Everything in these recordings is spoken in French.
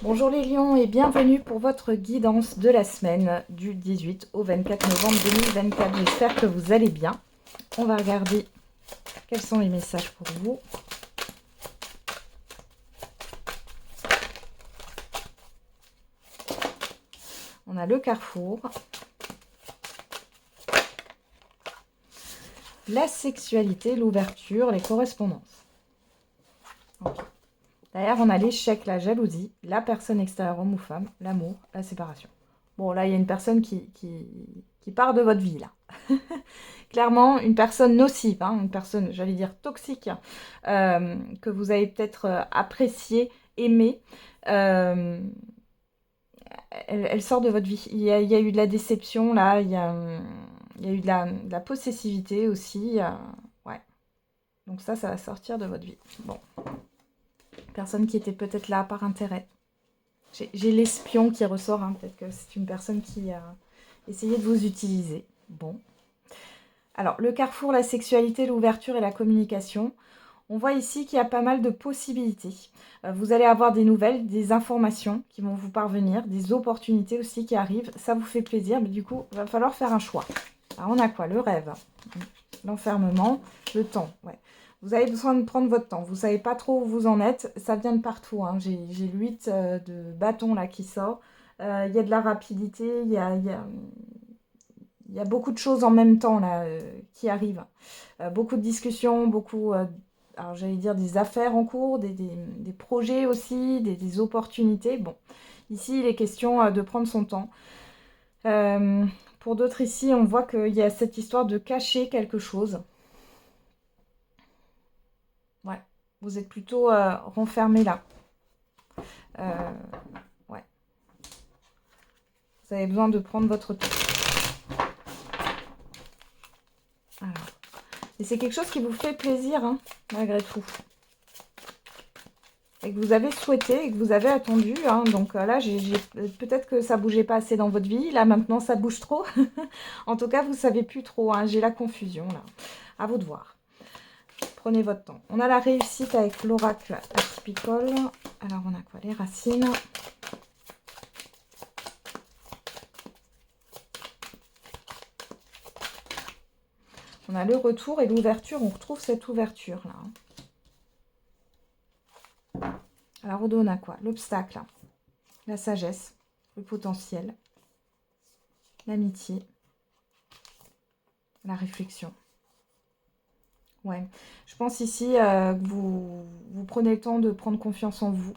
Bonjour les lions et bienvenue pour votre guidance de la semaine du 18 au 24 novembre 2024. J'espère que vous allez bien. On va regarder quels sont les messages pour vous. On a le carrefour, la sexualité, l'ouverture, les correspondances. Okay. Derrière, on a l'échec, la jalousie, la personne extérieure, homme ou femme, l'amour, la séparation. Bon, là, il y a une personne qui part de votre vie, là. Clairement, une personne nocive, hein, une personne, j'allais dire, toxique, que vous avez peut-être appréciée, aimée. Elle sort de votre vie. Il y a eu de la déception, là. Il y a eu de la possessivité aussi. Ouais. Donc ça va sortir de votre vie. Bon. Personne qui était peut-être là par intérêt. J'ai l'espion qui ressort. Hein. Peut-être que c'est une personne qui a essayé de vous utiliser. Bon. Alors, le carrefour, la sexualité, l'ouverture et la communication. On voit ici qu'il y a pas mal de possibilités. Vous allez avoir des nouvelles, des informations qui vont vous parvenir, des opportunités aussi qui arrivent. Ça vous fait plaisir, mais du coup, il va falloir faire un choix. Alors, on a quoi? Le rêve, l'enfermement, le temps. Ouais. Vous avez besoin de prendre votre temps. Vous ne savez pas trop où vous en êtes. Ça vient de partout. Hein. J'ai le 8 de bâton là qui sort. Il y a de la rapidité. Il y a beaucoup de choses en même temps là qui arrivent. Beaucoup de discussions, beaucoup, alors j'allais dire des affaires en cours, des projets aussi, des opportunités. Bon, ici il est question de prendre son temps. Pour d'autres ici, on voit qu'il y a cette histoire de cacher quelque chose. Ouais, vous êtes plutôt renfermé là. Ouais. Vous avez besoin de prendre votre temps. Alors. Et c'est quelque chose qui vous fait plaisir, hein, malgré tout. Et que vous avez souhaité et que vous avez attendu. Hein. Donc là, peut-être que ça bougeait pas assez dans votre vie. Là, maintenant, ça bouge trop. En tout cas, vous savez plus trop. Hein. J'ai la confusion, là. À vous de voir. Prenez votre temps. On a la réussite avec l'oracle atypical. Alors, on a quoi? Les racines. On a le retour et l'ouverture. On retrouve cette ouverture, là. Alors, on a quoi? L'obstacle, la sagesse, le potentiel, l'amitié, la réflexion. Ouais, je pense ici que vous prenez le temps de prendre confiance en vous.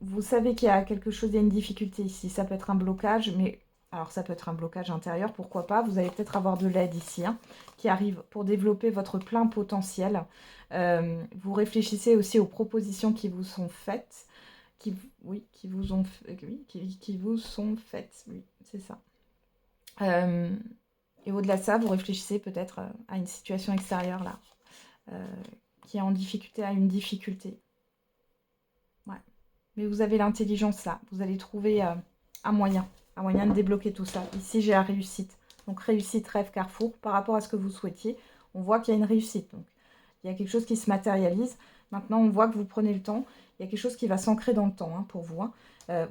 Vous savez qu'il y a quelque chose, il y a une difficulté ici. Ça peut être un blocage, mais alors ça peut être un blocage intérieur, pourquoi pas. Vous allez peut-être avoir de l'aide ici hein, qui arrive pour développer votre plein potentiel. Vous réfléchissez aussi aux propositions qui vous sont faites. Oui, qui vous sont faites. Oui, c'est ça. Et au-delà de ça, vous réfléchissez peut-être à une situation extérieure là. Qui est en difficulté à une difficulté. Ouais. Mais vous avez l'intelligence là. Vous allez trouver un moyen de débloquer tout ça. Ici, j'ai la réussite. Donc, réussite, rêve, carrefour. Par rapport à ce que vous souhaitiez, on voit qu'il y a une réussite. Donc, il y a quelque chose qui se matérialise. Maintenant, on voit que vous prenez le temps. Il y a quelque chose qui va s'ancrer dans le temps hein, pour vous. Hein.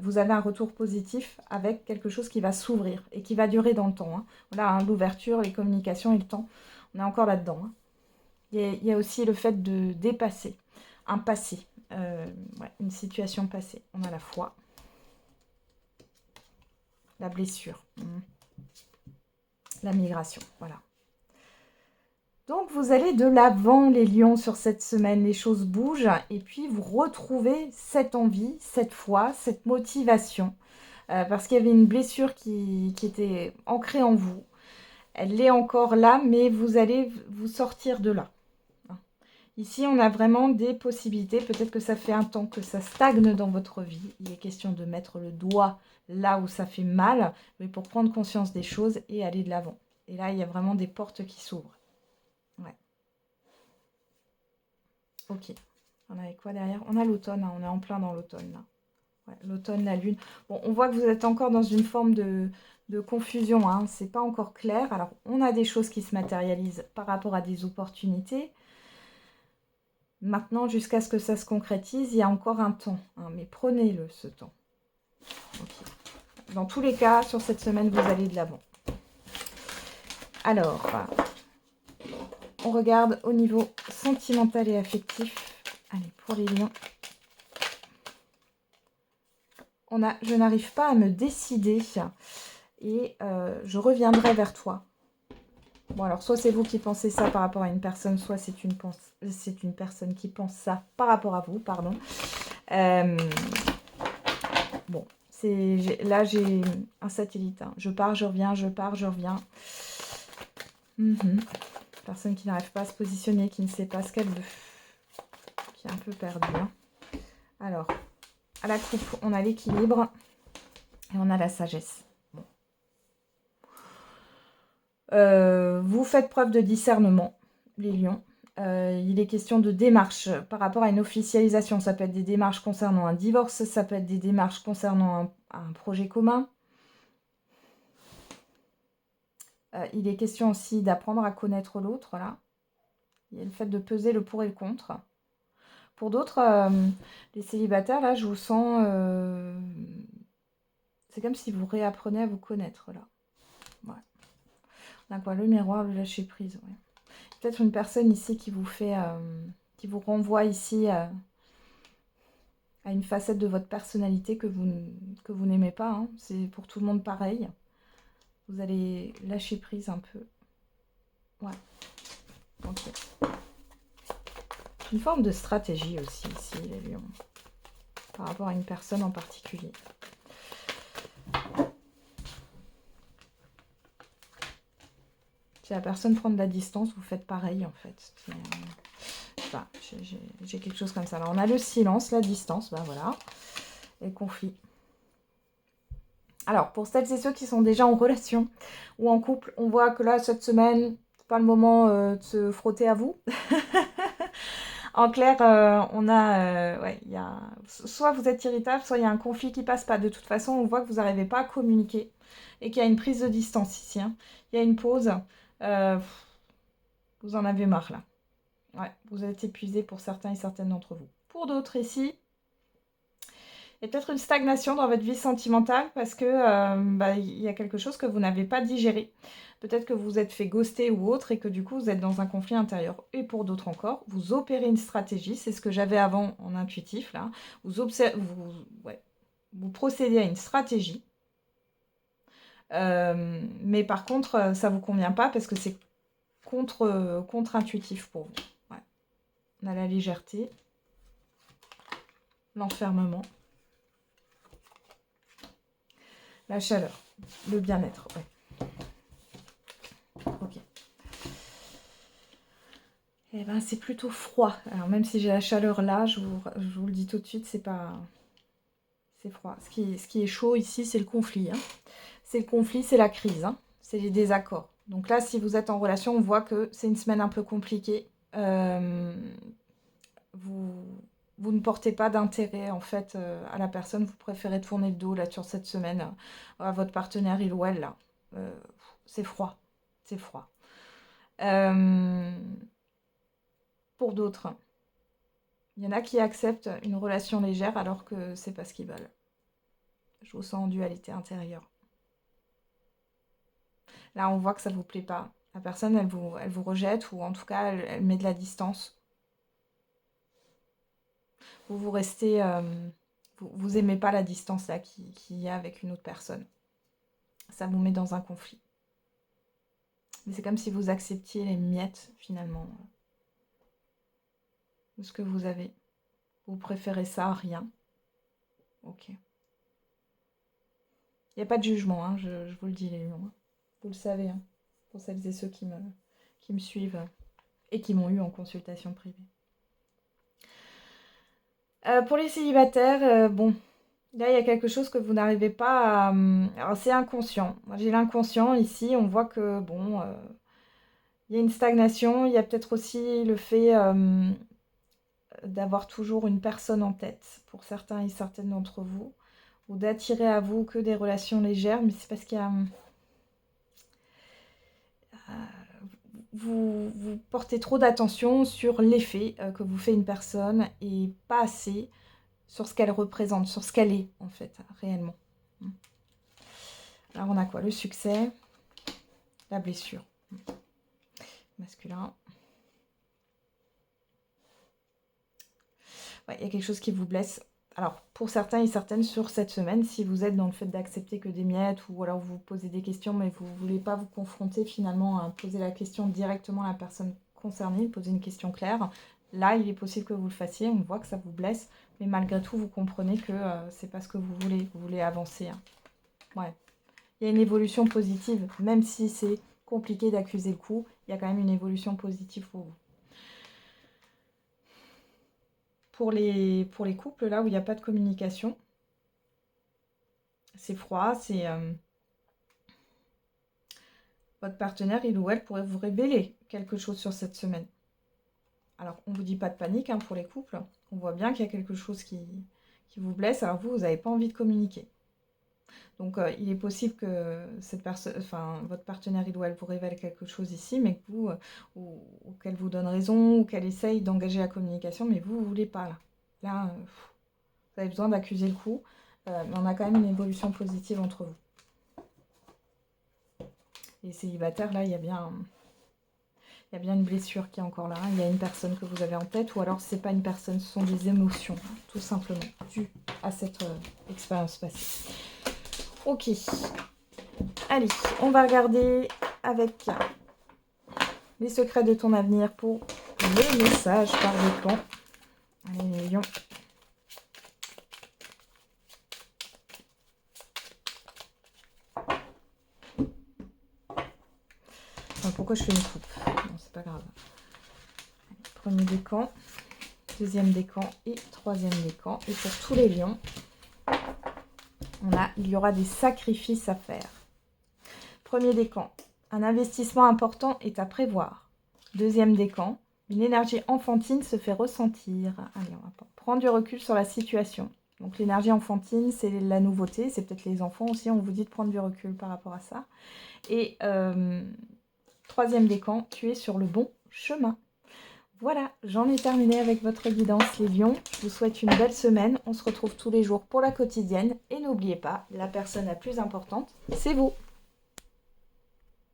Vous avez un retour positif avec quelque chose qui va s'ouvrir et qui va durer dans le temps. Hein. Voilà, hein, l'ouverture, les communications et le temps. On est encore là-dedans. Hein. Il y a aussi le fait de dépasser un passé, ouais, une situation passée. On a la foi, la blessure, la migration, voilà. Donc vous allez de l'avant les lions sur cette semaine, les choses bougent et puis vous retrouvez cette envie, cette foi, cette motivation parce qu'il y avait une blessure qui était ancrée en vous. Elle est encore là mais vous allez vous sortir de là. Ici, on a vraiment des possibilités. Peut-être que ça fait un temps que ça stagne dans votre vie. Il est question de mettre le doigt là où ça fait mal, mais pour prendre conscience des choses et aller de l'avant. Et là, il y a vraiment des portes qui s'ouvrent. Ouais. Ok. On a quoi derrière? On a l'automne. Hein. On est en plein dans l'automne. Là. Ouais, l'automne, la lune. Bon, on voit que vous êtes encore dans une forme de confusion. Hein. C'est pas encore clair. Alors, on a des choses qui se matérialisent par rapport à des opportunités. Maintenant, jusqu'à ce que ça se concrétise, il y a encore un temps. Hein, mais prenez-le, ce temps. Okay. Dans tous les cas, sur cette semaine, vous allez de l'avant. Alors, on regarde au niveau sentimental et affectif. Allez, pour les lions. On a, je n'arrive pas à me décider et je reviendrai vers toi. Bon, alors, soit c'est vous qui pensez ça par rapport à une personne, soit c'est une personne qui pense ça par rapport à vous, pardon. Bon, là, j'ai un satellite. Hein. Je pars, je reviens, je pars, je reviens. Personne qui n'arrive pas à se positionner, qui ne sait pas ce qu'elle veut. Qui est un peu perdue. Hein. Alors, à la coupe, on a l'équilibre et on a la sagesse. Bon. Vous faites preuve de discernement, les lions. Il est question de démarches par rapport à une officialisation. Ça peut être des démarches concernant un divorce, ça peut être des démarches concernant un projet commun. Il est question aussi d'apprendre à connaître l'autre, là. Il y a le fait de peser le pour et le contre. Pour d'autres, les célibataires, là, je vous sens... c'est comme si vous réapprenez à vous connaître, là. Ouais. On a quoi? Le miroir, le lâcher-prise, ouais. Peut-être une personne ici qui vous fait... qui vous renvoie ici à une facette de votre personnalité que vous n'aimez pas. Hein. C'est pour tout le monde pareil. Vous allez lâcher prise un peu. Ouais. Ok. Une forme de stratégie aussi ici, les lions. Par rapport à une personne en particulier. Si la personne prend de la distance, vous faites pareil en fait. Enfin, j'ai quelque chose comme ça. Alors on a le silence, la distance, ben voilà. Et le conflit. Alors, pour celles et ceux qui sont déjà en relation ou en couple, on voit que là, cette semaine, c'est pas le moment de se frotter à vous. En clair, on a... ouais, y a, soit vous êtes irritable, soit il y a un conflit qui passe pas. De toute façon, on voit que vous n'arrivez pas à communiquer et qu'il y a une prise de distance ici. Hein. Il y a une pause. Vous en avez marre, là. Ouais, vous êtes épuisé pour certains et certaines d'entre vous. Pour d'autres ici, il y a peut-être une stagnation dans votre vie sentimentale parce que il y a quelque chose que vous n'avez pas digéré. Peut-être que vous vous êtes fait ghoster ou autre et que du coup vous êtes dans un conflit intérieur. Et pour d'autres encore, vous opérez une stratégie, c'est ce que j'avais avant en intuitif là. Vous procédez à une stratégie. Mais par contre, ça ne vous convient pas parce que c'est contre-intuitif pour vous. Ouais. On a la légèreté, l'enfermement. La chaleur, le bien-être, ouais. Ok. Eh ben, c'est plutôt froid. Alors, même si j'ai la chaleur là, je vous le dis tout de suite, c'est pas... C'est froid. Ce qui est chaud ici, c'est le conflit. Hein. C'est le conflit, c'est la crise. Hein. C'est les désaccords. Donc là, si vous êtes en relation, on voit que c'est une semaine un peu compliquée. Vous ne portez pas d'intérêt en fait à la personne, vous préférez tourner le dos là sur cette semaine à votre partenaire, il ou elle là. C'est froid, c'est froid. Pour d'autres, il y en a qui acceptent une relation légère alors que c'est pas ce qu'ils veulent. Je vous sens en dualité intérieure. Là, on voit que ça vous plaît pas. La personne, elle vous rejette ou en tout cas, elle met de la distance. Vous restez... vous aimez pas la distance là qu'il y a avec une autre personne. Ça vous met dans un conflit. Mais c'est comme si vous acceptiez les miettes, finalement, de ce que vous avez. Vous préférez ça à rien. Ok. Il n'y a pas de jugement, hein, je vous le dis, les lions. Vous le savez, hein, pour celles et ceux qui me suivent et qui m'ont eu en consultation privée. Pour les célibataires, bon, là, il y a quelque chose que vous n'arrivez pas à... alors, c'est inconscient. Moi, j'ai l'inconscient ici. On voit que, bon, il y a une stagnation. Il y a peut-être aussi le fait d'avoir toujours une personne en tête pour certains et certaines d'entre vous. Ou d'attirer à vous que des relations légères. Mais c'est parce qu'il y a... vous portez trop d'attention sur l'effet que vous fait une personne et pas assez sur ce qu'elle représente, sur ce qu'elle est en fait, réellement. Alors on a quoi? Le succès, la blessure. Masculin. Ouais, il y a quelque chose qui vous blesse. Alors, pour certains et certaines sur cette semaine, si vous êtes dans le fait d'accepter que des miettes, ou alors vous posez des questions, mais vous ne voulez pas vous confronter finalement à poser la question directement à la personne concernée, poser une question claire, là, il est possible que vous le fassiez, on voit que ça vous blesse, mais malgré tout, vous comprenez que c'est pas ce que vous voulez avancer. Hein. Ouais. Il y a une évolution positive, même si c'est compliqué d'accuser le coup, il y a quand même une évolution positive pour vous. Pour les couples, là où il n'y a pas de communication, c'est froid, c'est... votre partenaire, il ou elle, pourrait vous révéler quelque chose sur cette semaine. Alors, on ne vous dit pas de panique hein, pour les couples. On voit bien qu'il y a quelque chose qui vous blesse. Alors vous n'avez pas envie de communiquer. Donc, il est possible que cette personne, enfin, votre partenaire, il ou elle vous révèle quelque chose ici, mais que vous, ou qu'elle vous donne raison, ou qu'elle essaye d'engager la communication, mais vous ne voulez pas là. Là, vous avez besoin d'accuser le coup, mais on a quand même une évolution positive entre vous. Les célibataires, là, il y a bien une blessure qui est encore là. Il y a une personne que vous avez en tête, ou alors c'est pas une personne, ce sont des émotions, tout simplement, dues à cette expérience passée. Ok. Allez, on va regarder avec les secrets de ton avenir pour le message par décan. Allez, les lions. Enfin, pourquoi je fais une coupe? Non, c'est pas grave. Premier décan, deuxième décan et troisième décan. Et pour tous les lions, il y aura des sacrifices à faire. Premier décan, un investissement important est à prévoir. Deuxième décan, une énergie enfantine se fait ressentir. Allez, on va prendre du recul sur la situation. Donc l'énergie enfantine, c'est la nouveauté, c'est peut-être les enfants aussi, on vous dit de prendre du recul par rapport à ça. Et troisième décan, tu es sur le bon chemin. Voilà, j'en ai terminé avec votre guidance les lions. Je vous souhaite une belle semaine. On se retrouve tous les jours pour la quotidienne. Et n'oubliez pas, la personne la plus importante, c'est vous.